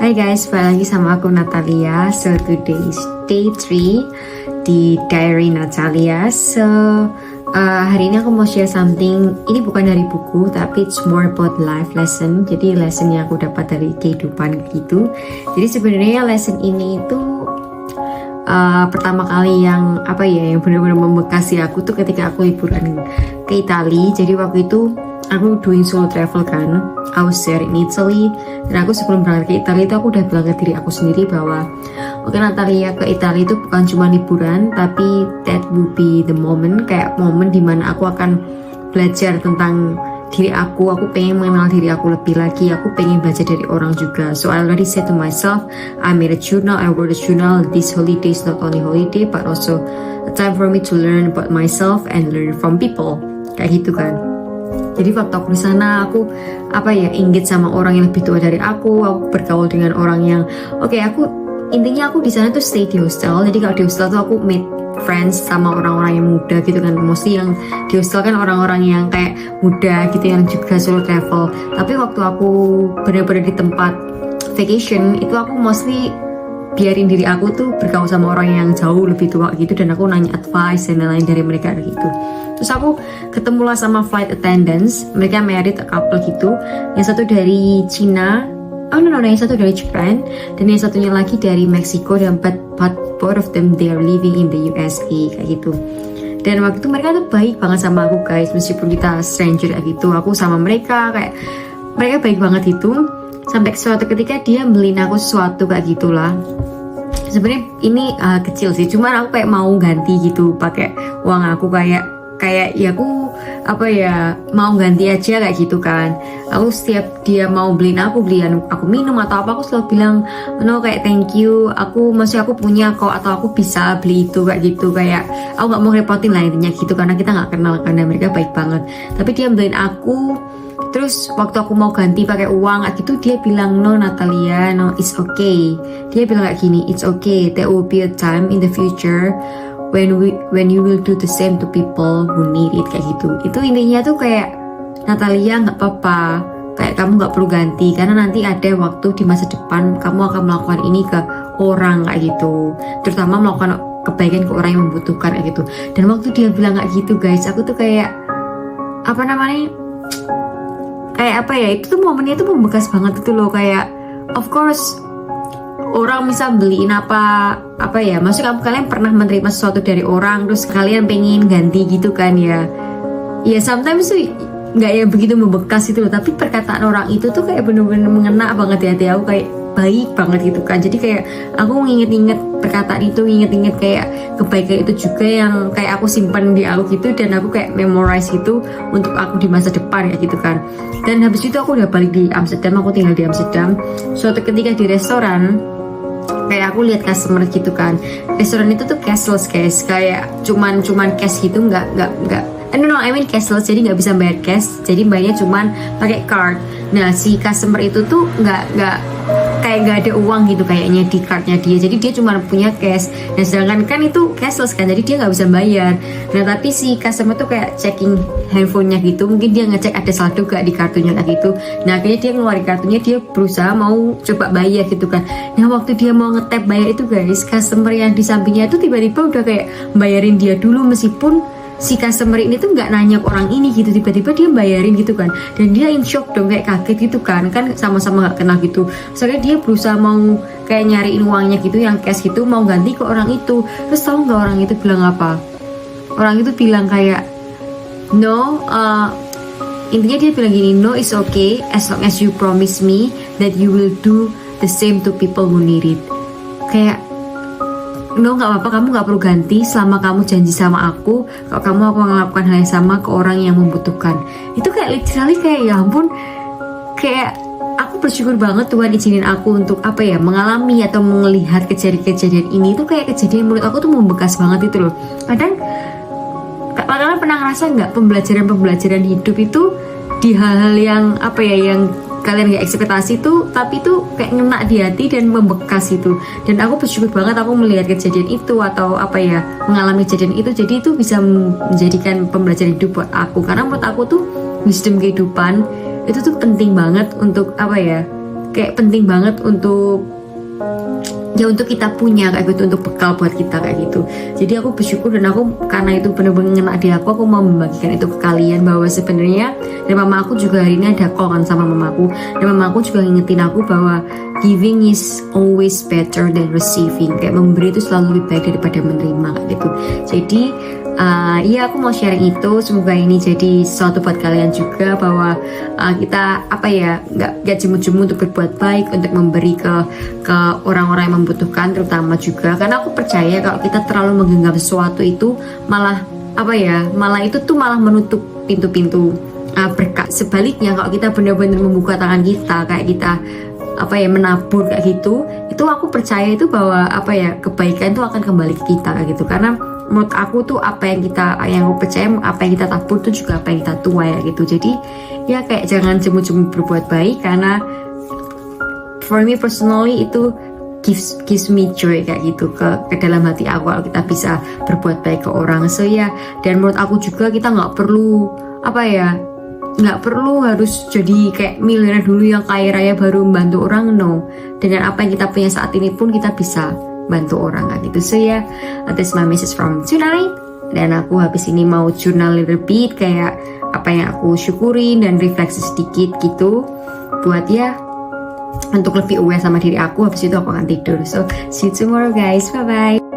Hai guys, balik lagi sama aku Natalia. So today is day 3 di Diary Natalia. So hari ini aku mau share something. Ini bukan dari buku, tapi it's more about life lesson. Jadi lesson yang aku dapat dari kehidupan gitu. Jadi sebenarnya lesson ini itu pertama kali yang yang benar-benar membekas aku tuh ketika aku liburan ke Italia. Jadi waktu itu aku doing solo travel kan, I was there in Italy. Dan aku sebelum berangkat ke Italia itu aku udah bilang ke diri aku sendiri bahwa oke, Natalia, ke Italia itu bukan cuma liburan, tapi that will be the moment, kayak momen dimana aku akan belajar tentang diri aku pengen mengenal diri aku lebih lagi, aku pengen belajar dari orang juga. So I already said to myself, I made a journal, I wrote a journal. This holiday is not only holiday but also a time for me to learn about myself and learn from people, kayak gitu kan. Jadi waktu aku di sana aku inggit sama orang yang lebih tua dari aku bergaul dengan orang yang intinya aku di sana tuh stay di hostel. Jadi kalau di hostel tuh aku meet friends sama orang-orang yang muda gitu kan. Mostly yang di hostel kan orang-orang yang kayak muda gitu yang juga solo travel. Tapi waktu aku benar-benar di tempat vacation itu aku mostly biarin diri aku tuh bergaul sama orang yang jauh lebih tua gitu, dan aku nanya advice dan lain-lain dari mereka gitu. Terus aku ketemulah sama flight attendants, mereka married couple gitu, yang satu dari Cina, yang satu dari Japan, dan yang satunya lagi dari Meksiko, dan but both of them they are living in the USA kayak gitu. Dan waktu itu mereka tuh baik banget sama aku guys, meskipun kita stranger kayak gitu, aku sama mereka kayak mereka baik banget itu. Sampai suatu ketika dia beliin aku sesuatu kayak gitulah. Sebenarnya ini kecil sih, cuman aku kayak mau ganti gitu pakai uang aku, kayak ya aku mau ganti aja kayak gitu kan. Aku setiap dia mau beliin aku minum atau apa, aku selalu bilang no, kayak thank you, aku punya kok, atau aku bisa beli itu kayak gitu. Kayak aku nggak mau repotin lah intinya gitu, karena kita nggak kenal kan, dan mereka baik banget. Tapi dia beliin aku. Terus waktu aku mau ganti pakai uang kayak gitu, dia bilang no Natalia, no, it's okay. Dia bilang kayak gini, it's okay, there will be a time in the future when you will do the same to people who need it, kayak gitu. Itu intinya tuh kayak, Natalia, nggak apa-apa, kayak kamu nggak perlu ganti, karena nanti ada waktu di masa depan kamu akan melakukan ini ke orang kayak gitu, terutama melakukan kebaikan ke orang yang membutuhkan kayak gitu. Dan waktu dia bilang kayak gitu guys, aku tuh kayak itu tuh momennya tuh membekas banget itu loh. Kayak of course orang misal beliin maksudnya kalian pernah menerima sesuatu dari orang terus kalian pengen ganti gitu kan ya sometimes tuh nggak ya begitu membekas itu loh, tapi perkataan orang itu tuh kayak bener-bener mengena banget di hati aku, kayak baik banget gitu kan. Jadi kayak aku nginget-nginget perkataan itu, nginget-nginget kayak kebaikan itu juga yang kayak aku simpan di aku gitu, dan aku kayak memorize gitu untuk aku di masa depan kayak gitu kan. Dan habis itu aku udah balik di Amsterdam, aku tinggal di Amsterdam. Suatu ketika di restoran, kayak aku lihat customer gitu kan. Restoran itu tuh cashless guys, kayak cuman cash gitu, nggak I mean cashless, jadi nggak bisa bayar cash, jadi bayarnya cuman pakai card. Nah si customer itu tuh nggak ada uang gitu kayaknya di cardnya dia, jadi dia cuma punya cash. Nah sedangkan kan itu cashless kan, jadi dia nggak bisa bayar. Nah tapi si customer tuh kayak checking handphonenya gitu, mungkin dia ngecek ada saldo gak di kartunya kayak gitu. Nah akhirnya dia ngeluarin kartunya, dia berusaha mau coba bayar gitu kan. Nah waktu dia mau ngetap bayar itu guys, customer yang di sampingnya itu tiba-tiba udah kayak bayarin dia dulu, meskipun si customer ini tuh nggak nanya ke orang ini gitu, tiba-tiba dia bayarin gitu kan. Dan dia in shock dong, kayak kaget gitu kan sama-sama nggak kenal gitu. Soalnya dia berusaha mau kayak nyariin uangnya gitu yang cash gitu, mau ganti ke orang itu. Terus tahu nggak orang itu bilang apa? Orang itu bilang kayak no, intinya dia bilang gini, no, it's okay as long as you promise me that you will do the same to people who need it. Kayak no, nggak apa-apa, kamu nggak perlu ganti selama kamu janji sama aku kalau kamu akan melakukan hal yang sama ke orang yang membutuhkan. Itu kayak literally kayak ya ampun, kayak aku bersyukur banget Tuhan izinin aku untuk mengalami atau melihat kejadian-kejadian ini. Itu kayak kejadian menurut aku tuh membekas banget itu loh. Kadang kalian pernah ngerasa nggak pembelajaran hidup itu di hal-hal yang yang kalian gak ekspektasi tuh, tapi tuh kayak ngena di hati dan membekas itu. Dan aku bersyukur banget aku melihat kejadian itu atau mengalami kejadian itu, jadi itu bisa menjadikan pembelajaran hidup buat aku. Karena menurut aku tuh wisdom kehidupan itu tuh penting banget untuk kayak penting banget untuk kita punya kayak gitu, untuk bekal buat kita kayak gitu. Jadi aku bersyukur dan aku karena itu benar-benar ngena di aku mau membagikan itu ke kalian, bahwa sebenarnya dan mama aku juga hari ini ada call kan sama mamaku, dan mamaku juga ngingetin aku bahwa giving is always better than receiving, kayak memberi itu selalu lebih baik daripada menerima kayak gitu. Jadi ya aku mau sharing itu, semoga ini jadi sesuatu buat kalian juga, bahwa kita nggak jemu-jemu untuk berbuat baik, untuk memberi ke orang-orang yang membutuhkan, terutama juga karena aku percaya kalau kita terlalu menggenggam sesuatu itu malah itu tuh malah menutup pintu-pintu berkah. Sebaliknya kalau kita benar-benar membuka tangan kita, kayak kita menabur kayak gitu, itu aku percaya itu bahwa kebaikan itu akan kembali ke kita kayak gitu. Karena menurut aku tuh yang aku percaya, apa yang kita tabur tuh juga apa yang kita tuai ya gitu. Jadi ya kayak jangan jemu-jemu berbuat baik, karena for me personally itu gives me joy kayak gitu ke dalam hati aku kalau kita bisa berbuat baik ke orang. So ya, dan menurut aku juga kita nggak perlu harus jadi kayak miliuner dulu yang kaya raya baru membantu orang, no. Dengan apa yang kita punya saat ini pun kita bisa bantu orang kayak gitu. So ya, that's my message from tonight. Dan aku habis ini mau journal little bit, kayak apa yang aku syukurin dan refleksi sedikit gitu, buat ya untuk lebih aware sama diri aku. Habis itu aku akan tidur. So see you tomorrow guys, bye bye.